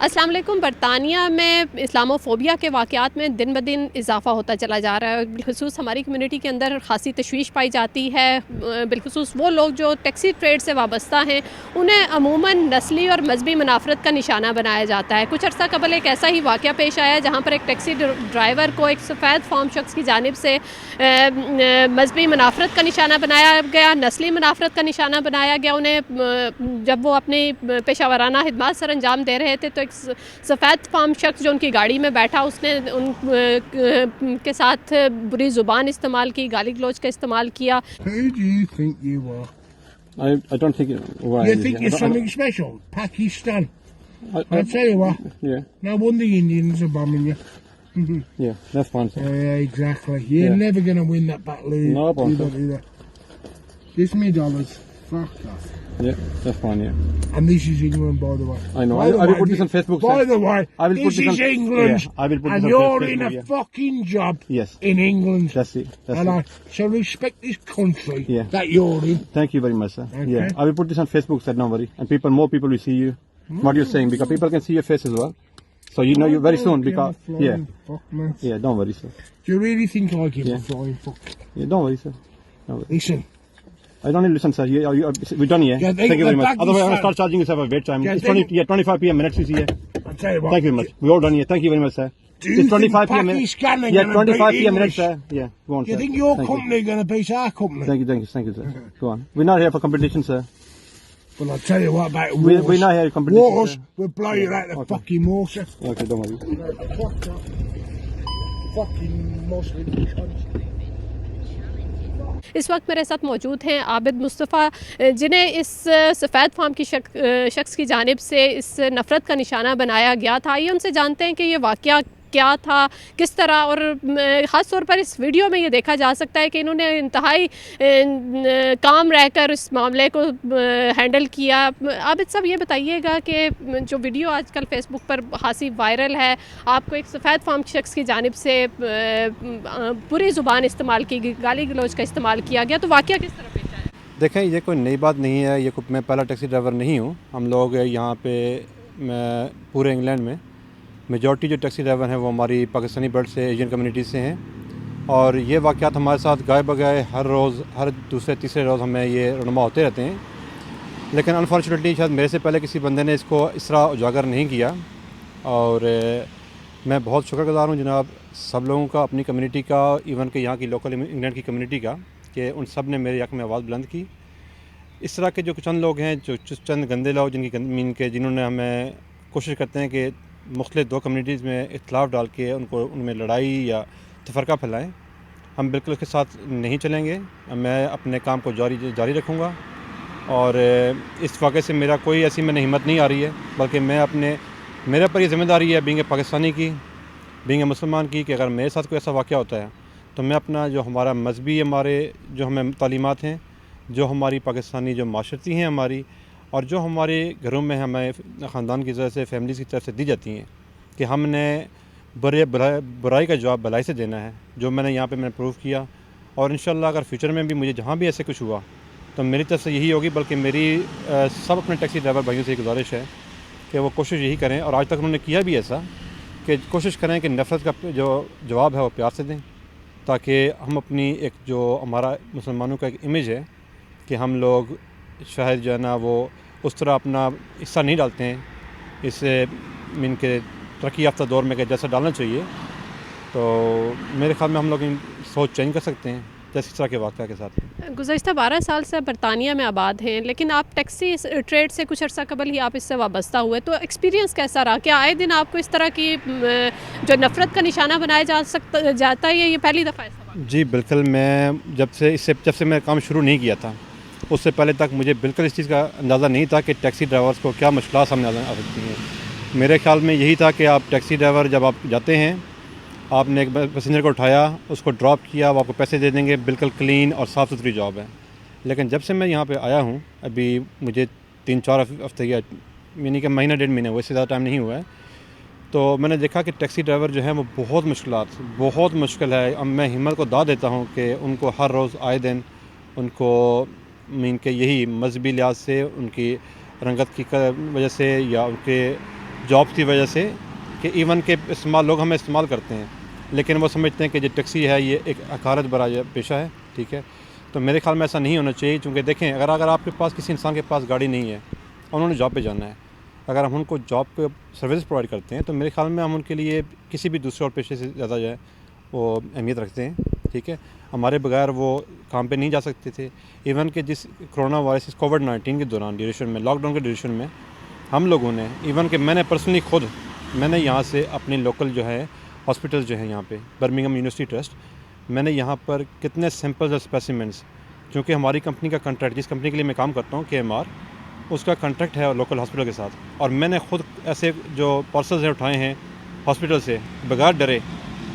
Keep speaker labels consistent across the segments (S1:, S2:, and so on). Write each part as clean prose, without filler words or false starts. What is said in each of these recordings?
S1: अस्सलाम वालेकुम। बरतानिया में इस्लामोफोबिया के वाक़यात में दिन ब दिन इजाफ़ा होता चला जा रहा है। बिलख़ुसूस हमारी कम्युनिटी के अंदर ख़ासी तशवीश पाई जाती है। बिलख़ुसूस वो लोग जो टैक्सी ट्रेड से वाबस्ता हैं, उन्हें अमूमन नस्ली और मजहबी मुनाफ़रत का निशाना बनाया जाता है। कुछ अर्सा कबल एक ऐसा ही वाक़या पेश आया जहाँ पर एक टैक्सी ड्राइवर को एक सफ़ेद फ़ार्म शख्स की जानिब से मजहबी मुनाफ़रत का निशाना बनाया गया, नस्ली मुनाफ़रत का निशाना बनाया गया। उन्हें जब वो अपनी पेशावराना खिदमत सर अंजाम दे रहे थे तो एक सफ़ेद फ़ार्म शख्स जो उनकी गाड़ी में बैठा, उसने के साथ बुरी ज़ुबान इस्तेमाल की, गाली गलौज का इस्तेमाल किया।
S2: Who do you think you are?
S3: I don't think why
S2: You think you're something special? Pakistan. I'll tell you what.
S3: Yeah,
S2: No wonder the Indians are bombing you.
S3: yeah, that's fine. Sir.
S2: Yeah, exactly. You're
S3: Yeah.
S2: never going to win that battle.
S3: No problem, sir.
S2: Either. Give me dollars. Fuck off.
S3: Yeah, that's fine. Yeah,
S2: And this is England, by the way.
S3: I know.
S2: By
S3: I
S2: the
S3: will
S2: way,
S3: put this on Facebook.
S2: By
S3: Sir.
S2: the way,
S3: I will put
S2: this
S3: this
S2: is
S3: on-
S2: England.
S3: Yeah, I will put
S2: and
S3: this on
S2: you're
S3: Facebook,
S2: in a
S3: yeah.
S2: fucking job
S3: Yes.
S2: in England.
S3: That's it. That's
S2: And
S3: it.
S2: I shall respect this country
S3: Yeah.
S2: that you're in.
S3: Thank you very much, sir.
S2: Okay.
S3: Yeah, I will put this on Facebook, sir. Don't worry. And more people will see you. What you're saying, because people can see your face as well. So you know you very soon, because yeah,
S2: Fuck, man.
S3: yeah. Don't worry, sir.
S2: Do you really think I give
S3: Yeah.
S2: a flying fuck?
S3: Yeah, don't worry, sir. Don't worry.
S2: Listen,
S3: I don't need to listen, sir. We're done here.
S2: Yeah,
S3: Thank you very
S2: the
S3: much.
S2: bag is
S3: Otherwise, I'm gonna
S2: fine.
S3: start charging yourself a wait time.
S2: Yeah,
S3: It's
S2: they-
S3: 25 p.m. minutes is here.
S2: I'll tell you what.
S3: Thank you very much. We're all done here. Thank you very much, sir.
S2: Do you
S3: It's 25
S2: think
S3: p.m.
S2: Pakistan are
S3: Yeah,
S2: gonna
S3: 25
S2: beat
S3: p.m. minutes,
S2: English?
S3: sir. Yeah, go on,
S2: Do you
S3: sir.
S2: think your
S3: Thank
S2: company is going to beat our company?
S3: Thank you, sir. Go on. We're not here for competition, sir.
S2: Well, I'll tell you what about
S3: We're
S2: wars.
S3: not here for competition,
S2: Wars
S3: sir.
S2: will blow you out the
S3: Okay.
S2: fucking water.
S3: Okay, don't worry.
S2: Fuck off. Fucking Muslim country.
S1: इस वक्त मेरे साथ मौजूद हैं आबिद मुस्तफ़ा, जिन्हें इस सफ़ेद farm की शख्स की जानिब से इस नफ़रत का निशाना बनाया गया था। आइए उनसे जानते हैं कि ये वाक़या क्या था, किस तरह, और ख़ास तौर पर इस वीडियो में ये देखा जा सकता है कि इन्होंने इंतहाई काम रहकर इस मामले को हैंडल किया। आबिद साहब, ये बताइएगा कि जो वीडियो आजकल फ़ेसबुक पर खासी वायरल है, आपको एक सफ़ेद फ़ार्म शख्स की जानिब से बुरी ज़ुबान इस्तेमाल की गई, गाली गलौज का इस्तेमाल किया गया, तो वाक़या किस तरह पेश आया?
S3: देखें, ये कोई नई बात नहीं है। ये मैं पहला टैक्सी ड्राइवर नहीं हूँ। हम लोग यहाँ पे पूरे इंग्लैंड में मेजॉरिटी जो टैक्सी ड्राइवर हैं वो हमारी पाकिस्तानी बेल्ट से, एशियन कम्युनिटी से हैं। और ये वाक़यात हमारे साथ गाय बगाए हर रोज़, हर दूसरे तीसरे रोज़ हमें ये रुनुमा होते रहते हैं। लेकिन अनफॉर्चुनेटली शायद मेरे से पहले किसी बंदे ने इसको इस तरह उजागर नहीं किया। और मैं बहुत शुक्रगुज़ार हूँ जनाब सब लोगों का, अपनी कम्युनिटी का, इवन के यहाँ की लोकल इंग्लैंड की कम्युनिटी का, कि उन सब ने मेरे हक़ में आवाज़ बुलंद की। इस तरह के जो चंद लोग हैं, जो चंद गंदे लोग जिन्होंने हमें कोशिश करते हैं कि मुख्तलिफ दो कम्युनिटीज़ में इख्तलाफ डाल के उनमें लड़ाई या तफरका फैलाएं, हम बिल्कुल उसके साथ नहीं चलेंगे। मैं अपने काम को जारी रखूँगा। और इस वाक़े से मेरा कोई ऐसी मैंने हिम्मत नहीं आ रही है, बल्कि मेरे पर ये ज़िम्मेदारी है बीइंग ए पाकिस्तानी की, बीइंग ए मुसलमान की, कि अगर मेरे साथ कोई ऐसा वाक़या होता है तो मैं अपना जो हमारा मजहबी, हमारे जो हमें तालीमात हैं, जो हमारी पाकिस्तानी जो माशरती हैं हमारी, और जो हमारे घरों में हमें ख़ानदान की तरफ से, फैमिलीज़ की तरफ से दी जाती हैं, कि हमने बुराई का जवाब भलाई से देना है, जो मैंने प्रूव किया। और इंशाल्लाह अगर फ्यूचर में भी मुझे जहाँ भी ऐसे कुछ हुआ तो मेरी तरफ से यही होगी। बल्कि मेरी सब अपने टैक्सी ड्राइवर भाइयों से गुजारिश है कि वो कोशिश यही करें, और आज तक उन्होंने किया भी ऐसा, कि कोशिश करें कि नफ़रत का जो जवाब है वो प्यार से दें, ताकि हम अपनी एक जो हमारा मुसलमानों का एक इमेज है कि हम लोग शायद जो है ना वो उस तरह अपना हिस्सा नहीं डालते हैं इससे के तरक्की याफ्ता दौर में जैसा डालना चाहिए। तो मेरे ख्याल में हम लोग सोच चेंज कर सकते हैं जैसे इस तरह के वाक़या के साथ।
S1: गुज़श्ता 12 साल से बरतानिया में आबाद हैं, लेकिन आप टैक्सी ट्रेड से कुछ अर्सा कबल ही आप इससे वाबस्ता हुए, तो एक्सपीरियंस कैसा रहा? क्या आए दिन आपको इस तरह की जो नफ़रत का निशाना बनाया जाता है, ये पहली दफ़ा ऐसा?
S3: जी बिल्कुल। मैं जब से मैं काम शुरू नहीं किया था, उससे पहले तक मुझे बिल्कुल इस चीज़ का अंदाज़ा नहीं था कि टैक्सी ड्राइवर्स को क्या मुश्किलात सामने आ सकती हैं। मेरे ख्याल में यही था कि आप टैक्सी ड्राइवर जब आप जाते हैं, आपने एक पैसेंजर को उठाया, उसको ड्रॉप किया, वो आपको पैसे दे देंगे, बिल्कुल क्लीन और साफ़ सुथरी जॉब है। लेकिन जब से मैं यहाँ पे आया हूँ, अभी मुझे 3-4 हफ्ते या यानी कि महीना 1.5 महीने हुए, इससे ज़्यादा टाइम नहीं हुआ है, तो मैंने देखा कि टैक्सी ड्राइवर जो है वो बहुत मुश्किल है। अब मैं हिम्मत को दाद देता हूँ कि उनको हर रोज़ आए दिन उनको के यही मजहबी लिहाज से, उनकी रंगत की वजह से, या उनके जॉब्स की वजह से कि इवन के इस्तेमाल लोग हमें इस्तेमाल करते हैं, लेकिन वो समझते हैं कि जो टैक्सी है ये एक हकारत भरा पेशा है, ठीक है। तो मेरे ख्याल में ऐसा नहीं होना चाहिए, क्योंकि देखें अगर आपके पास किसी इंसान के पास गाड़ी नहीं है, उन्होंने जॉब पे जाना है, अगर हम उनको जॉब पे सर्विस प्रोवाइड करते हैं तो मेरे ख्याल में हम उनके लिए किसी भी दूसरे और पेशे से ज़्यादा जो है वो अहमियत रखते हैं, ठीक है। हमारे बगैर वो काम पे नहीं जा सकते थे। इवन कि जिस कोरोना वायरस कोविड-19 के दौरान ड्यूरेशन में, लॉकडाउन के ड्यूरेशन में हम लोगों ने, इवन कि मैंने पर्सनली मैंने यहाँ से अपने लोकल जो है हॉस्पिटल जो है यहाँ पे बर्मिंघम यूनिवर्सिटी ट्रस्ट, मैंने यहाँ पर कितने सैंपल्स और स्पेसिमेंट्स, क्योंकि हमारी कंपनी का कॉन्ट्रैक्ट, जिस कंपनी के लिए मैं काम करता हूँ KMR, उसका कॉन्ट्रैक्ट है लोकल हॉस्पिटल के साथ, और मैंने खुद ऐसे जो पार्सल्स हैं उठाए हैं हॉस्पिटल से बगैर डरे।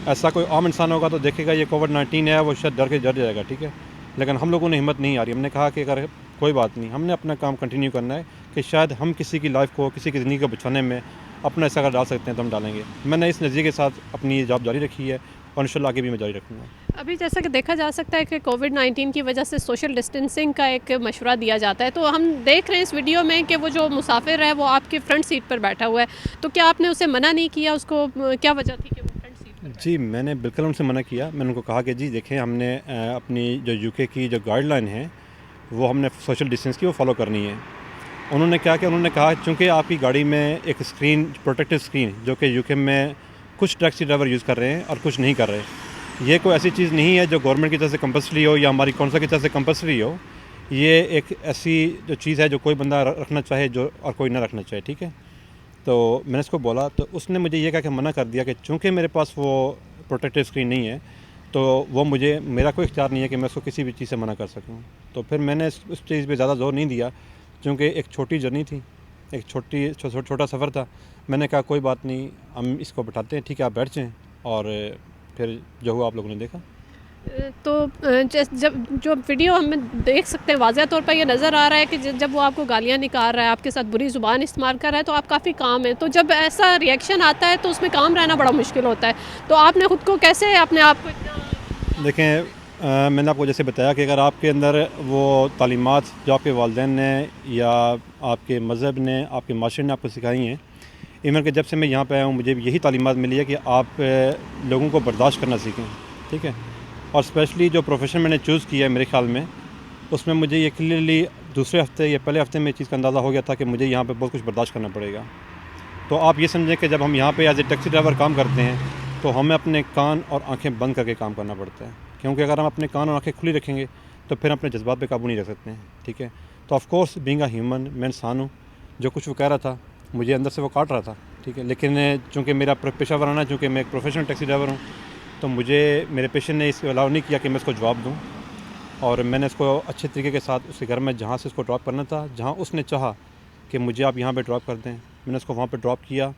S3: ऐसा कोई आम इंसान होगा तो देखेगा ये कोविड-19 है, वो शायद डर के डर जाएगा, ठीक है। लेकिन हम लोगों ने हिम्मत नहीं आ रही, हमने कहा कि अगर कोई बात नहीं, हमने अपना काम कंटिन्यू करना है कि शायद हम किसी की लाइफ को, किसी की ज़िंदगी को बचाने में अपना हिस्सा अगर डाल सकते हैं तो हम डालेंगे। मैंने इस नज़रिए के साथ अपनी जॉब जारी रखी है और इंशाल्लाह आगे भी मैं जारी रखूँगा।
S1: अभी जैसा कि देखा जा सकता है कि कोविड-19 की वजह से सोशल डिस्टेंसिंग का एक मशवरा दिया जाता है, तो हम देख रहे हैं इस वीडियो में कि वो जो मुसाफिर है वो आपके फ्रंट सीट पर बैठा हुआ है, तो क्या आपने उसे मना नहीं किया? उसको क्या वजह थी कि वो फ्रंट सीट पर?
S3: जी, मैंने बिल्कुल उनसे मना किया। मैंने उनको कहा कि जी देखें, हमने अपनी जो UK की जो गाइडलाइन है वो हमने सोशल डिस्टेंस की वो फॉलो करनी है। उन्होंने क्या किया, उन्होंने कहा चूँकि आपकी गाड़ी में एक स्क्रीन, प्रोटेक्टिव स्क्रीन, जो कि UK में कुछ टैक्सी ड्राइवर यूज़ कर रहे हैं और कुछ नहीं कर रहे, ये कोई ऐसी चीज़ नहीं है जो गवर्नमेंट की तरफ से कंपल्सरी हो या हमारी कौंसिल की तरफ से कंपल्सरी हो। ये एक ऐसी जो चीज़ है जो कोई बंदा रखना चाहे जो और कोई ना रखना चाहे, ठीक है। तो मैंने इसको बोला तो उसने मुझे ये कहा कि मना कर दिया कि चूँकि मेरे पास वो प्रोटेक्टिव स्क्रीन नहीं है तो वो मेरा कोई इख्तियार नहीं है कि मैं उसको किसी भी चीज़ से मना कर सकूँ। तो फिर मैंने उस चीज़ पे ज़्यादा ज़ोर नहीं दिया, क्योंकि एक छोटी जर्नी थी, एक छोटा सफ़र था। मैंने कहा कोई बात नहीं, हम इसको बिठाते हैं, ठीक है आप बैठ जाएँ, और फिर जो हुआ आप लोगों ने देखा।
S1: तो जब जो वीडियो हम देख सकते हैं वाज़ह तौर पर ये नज़र आ रहा है कि जब वो आपको गालियाँ निकाल रहा है, आपके साथ बुरी ज़ुबान इस्तेमाल कर रहा है, तो आप काफ़ी काम है। तो जब ऐसा रिएक्शन आता है तो उसमें काम रहना बड़ा मुश्किल होता है, तो आपने ख़ुद को कैसे अपने आप को इतना?
S3: देखें, मैंने आपको जैसे बताया कि अगर आपके अंदर वो तालीमात जो आपके वालिदैन ने या आपके मज़हब ने, आपके माशरे ने आपको सिखाई हैं, इवन कि जब से मैं यहाँ पे आया हूँ मुझे यही तालीमात मिली है कि आप लोगों को बर्दाश्त करना सीखें, ठीक है। और स्पेशली जो प्रोफेशन मैंने चूज़ किया है मेरे ख्याल में, उसमें मुझे ये क्लियरली दूसरे हफ्ते या पहले हफ्ते में इस चीज़ का अंदाज़ा हो गया था कि मुझे यहाँ पे बहुत कुछ बर्दाश्त करना पड़ेगा। तो आप ये समझें कि जब हम यहाँ पे एज ए टैक्सी ड्राइवर काम करते हैं तो हमें अपने कान और आँखें बंद करके काम करना पड़ता है, क्योंकि अगर हम अपने कान और आँखें खुली रखेंगे तो फिर अपने जज्बात पे काबू नहीं रख सकते हैं, ठीक है। तो of course being a human, मैं इंसान हूँ, जो कुछ वो कह रहा था मुझे अंदर से वो काट रहा था, ठीक है। लेकिन चूँकि मेरा पेशा वराना, चूँकि मैं एक प्रोफेशनल टैक्सी ड्राइवर हूँ, तो मुझे मेरे पेशेंट ने इसको अलाउ नहीं किया कि मैं इसको जवाब दूँ, और मैंने इसको अच्छे तरीके के साथ उसके घर में जहाँ से इसको ड्रॉप करना था, जहाँ उसने चाहा कि मुझे आप यहाँ पे ड्रॉप कर दें, मैंने उसको वहाँ पे ड्रॉप किया।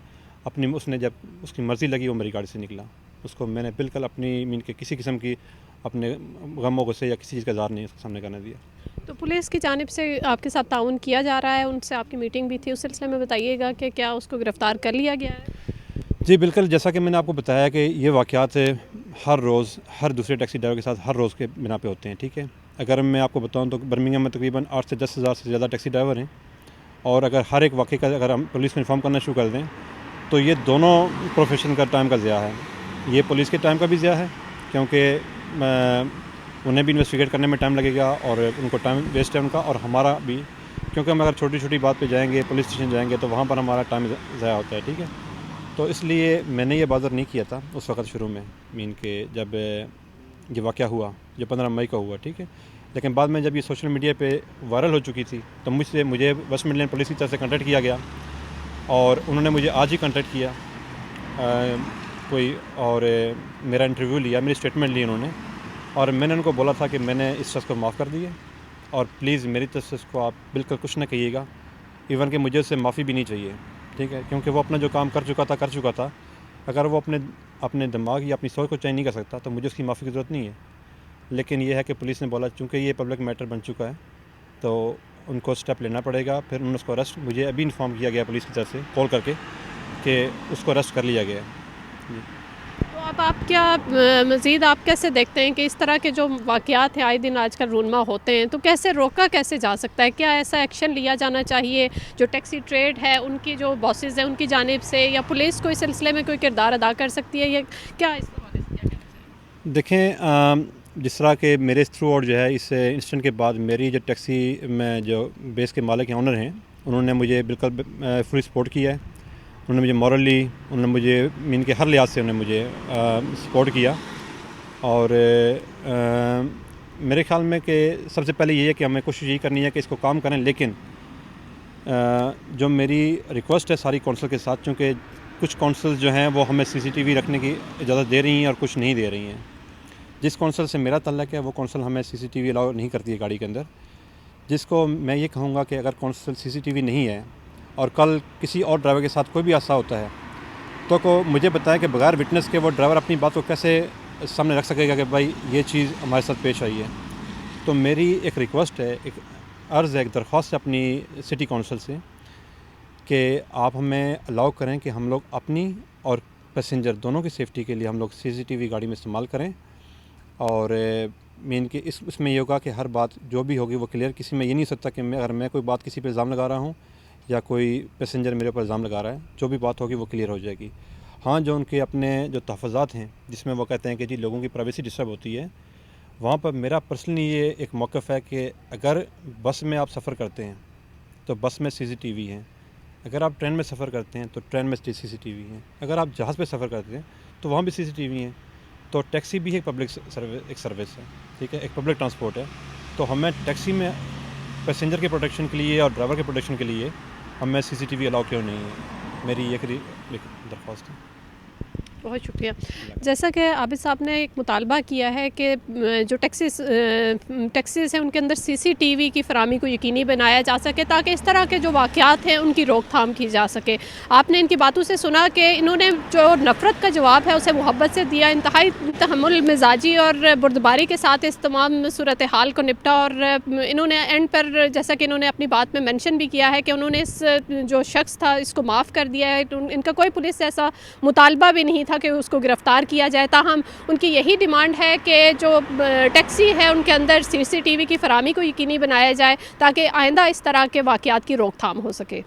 S3: उसने जब उसकी मर्ज़ी लगी वो मेरी गाड़ी से निकला, उसको मैंने बिल्कुल अपनी मीन के किसी किस्म की अपने गमों को से या किसी चीज़ का इज़हार नहीं उसके सामने करने दिया।
S1: तो पुलिस की जानिब से आपके साथ ताउन किया जा रहा है, उनसे आपकी मीटिंग भी थी, उस सिलसिले में बताइएगा कि क्या उसको गिरफ़्तार कर लिया गया है?
S3: जी बिल्कुल, जैसा कि मैंने आपको बताया कि ये वाक़यात हर रोज़ हर दूसरे टैक्सी ड्राइवर के साथ हर रोज़ के बिना पे होते हैं, ठीक है। अगर मैं आपको बताऊं तो बर्मिंघम में तकरीबन 8 से 10 हज़ार से ज़्यादा टैक्सी ड्राइवर हैं, और अगर हर एक वाक़े का अगर हम पुलिस को इन्फॉर्म करना शुरू कर दें तो ये दोनों प्रोफेशन का टाइम का ज़िया है। ये पुलिस के टाइम का भी ज़िया है, क्योंकि उन्हें भी इन्वेस्टिगेट करने में टाइम लगेगा और उनको टाइम वेस्ट है उनका, और हमारा भी, क्योंकि हम अगर छोटी छोटी बात पे जाएंगे, पुलिस स्टेशन जाएंगे तो वहाँ पर हमारा टाइम ज़ाया होता है, ठीक है। तो इसलिए मैंने ये बाज़र नहीं किया था उस वक़्त शुरू में, मीन के जब ये वाक़या हुआ जो 15 मई को हुआ, ठीक है। लेकिन बाद में जब ये सोशल मीडिया पे वायरल हो चुकी थी तो मुझे वेस्ट मिडलैंड पुलिस की तरफ से कॉन्टैक्ट किया गया, और उन्होंने मुझे आज ही कॉन्टैक्ट किया मेरा इंटरव्यू लिया, मेरी स्टेटमेंट ली उन्होंने, और मैंने उनको बोला था कि मैंने इस शख्स को माफ़ कर दिया, और प्लीज़ मेरी तरफ से उसको आप बिल्कुल कुछ ना कहिएगा, इवन कि मुझे उससे माफ़ी भी नहीं चाहिए, ठीक है। क्योंकि वो अपना जो काम कर चुका था। अगर वो अपने दिमाग या अपनी सोच को चेंज नहीं कर सकता तो मुझे उसकी माफ़ी की ज़रूरत नहीं है। लेकिन ये है कि पुलिस ने बोला चूँकि ये पब्लिक मैटर बन चुका है तो उनको स्टेप लेना पड़ेगा। फिर उन्होंने उसको अरेस्ट, मुझे अभी इन्फॉर्म किया गया पुलिस की तरफ से कॉल करके कि उसको अरेस्ट कर लिया गया है।
S1: तो अब आप क्या मज़ीद आप कैसे देखते हैं कि इस तरह के जो वाक़यात हैं आए दिन आजकल रूनमा होते हैं, तो कैसे रोका कैसे जा सकता है? क्या ऐसा एक्शन लिया जाना चाहिए जो टैक्सी ट्रेड है उनकी जो बॉसेस हैं उनकी जानिब से, या पुलिस को इस सिलसिले में कोई किरदार अदा कर सकती है, या क्या इस हवाले से क्या कहना चाहिए?
S3: देखें, जिस तरह के मेरे थ्रू आउट जो है इस इंसिडेंट के बाद मेरी जो टैक्सी में जो बेस के मालिक हैं, ऑनर हैं, उन्होंने मुझे बिल्कुल फुल सपोर्ट किया है। उन्होंने मुझे मॉरली, उन्होंने मुझे मीन के हर लिहाज से उन्होंने मुझे सपोर्ट किया। और मेरे ख़्याल में कि सबसे पहले ये है कि हमें कोशिश यही करनी है कि इसको काम करें, लेकिन जो मेरी रिक्वेस्ट है सारी कौंसिल के साथ, चूँकि कुछ कौंसिल्स जो हैं वो हमें CCTV रखने की इजाज़त दे रही हैं और कुछ नहीं दे रही हैं। जिस कौंसिल से मेरा तल्लक है वो कौंसिल हमें CCTV अलाउ नहीं करती है गाड़ी के अंदर, जिसको मैं ये कहूँगा कि अगर कौंसिल CCTV नहीं है और कल किसी और ड्राइवर के साथ कोई भी हादसा होता है तो को मुझे बताएं कि बगैर विटनेस के वो ड्राइवर अपनी बात को कैसे सामने रख सकेगा कि भाई ये चीज़ हमारे साथ पेश आई है। तो मेरी एक रिक्वेस्ट है, एक अर्ज़ है, एक दरख्वास्त है अपनी सिटी कौंसिल से कि आप हमें अलाउ करें कि हम लोग अपनी और पैसेंजर दोनों की सेफ़्टी के लिए हम लोग CCTV गाड़ी में इस्तेमाल करें। और मेन कि इसमें ये होगा कि हर बात जो भी होगी वो क्लियर, किसी में ये नहीं हो सकता कि अगर मैं कोई बात किसी पे इल्ज़ाम लगा रहा हूँ या कोई पैसेंजर मेरे ऊपर इल्ज़ाम लगा रहा है, जो भी बात होगी वो क्लियर हो जाएगी। हाँ, जो उनके अपने जो तहफ़्फ़ुज़ात हैं जिसमें वो कहते हैं कि जी लोगों की प्राइवेसी डिस्टर्ब होती है, वहाँ पर मेरा पर्सनली ये एक मौक़िफ़ है कि अगर बस में आप सफ़र करते हैं तो बस में CCTV है, अगर आप ट्रेन में सफ़र करते हैं तो ट्रेन में CCTV है, अगर आप जहाज़ पे सफ़र करते हैं तो वहाँ भी CCTV है। तो टैक्सी भी एक पब्लिक सर्विस है, ठीक है, एक पब्लिक ट्रांसपोर्ट है। तो हमें टैक्सी में पैसेंजर के प्रोटेक्शन के लिए और ड्राइवर के प्रोटेक्शन के लिए हमें CCTV अलाउ क्यों नहीं है, मेरी एक दरख्वास्त है।
S1: बहुत शुक्रिया। जैसा कि आबिद साहब ने एक मुतालबा किया है कि जो टैक्सीज़ हैं उनके अंदर CCTV की फ़रामी को यकीनी बनाया जा सके ताकि इस तरह के जो वाक़यात हैं उनकी रोकथाम की जा सके। आपने इनकी बातों से सुना कि इन्होंने जो नफ़रत का जवाब है उसे मोहब्बत से दिया, इंतहाई तहम्मुल मिजाजी और बुर्दबारी के साथ इस तमाम सूरत हाल को निपटा। और इन्होंने एंड पर जैसा कि इन्होंने अपनी बात में मेंशन भी किया है कि उन्होंने इस जो शख्स था इसको माफ़ कर दिया है। इनका कोई पुलिस से ऐसा मुतालबा भी नहीं था कि उसको गिरफ़्तार किया जाए। ताहम उनकी यही डिमांड है कि जो टैक्सी है उनके अंदर CCTV की फ़रामी को यकीनी बनाया जाए ताकि आइंदा इस तरह के वाक़यात की रोकथाम हो सके।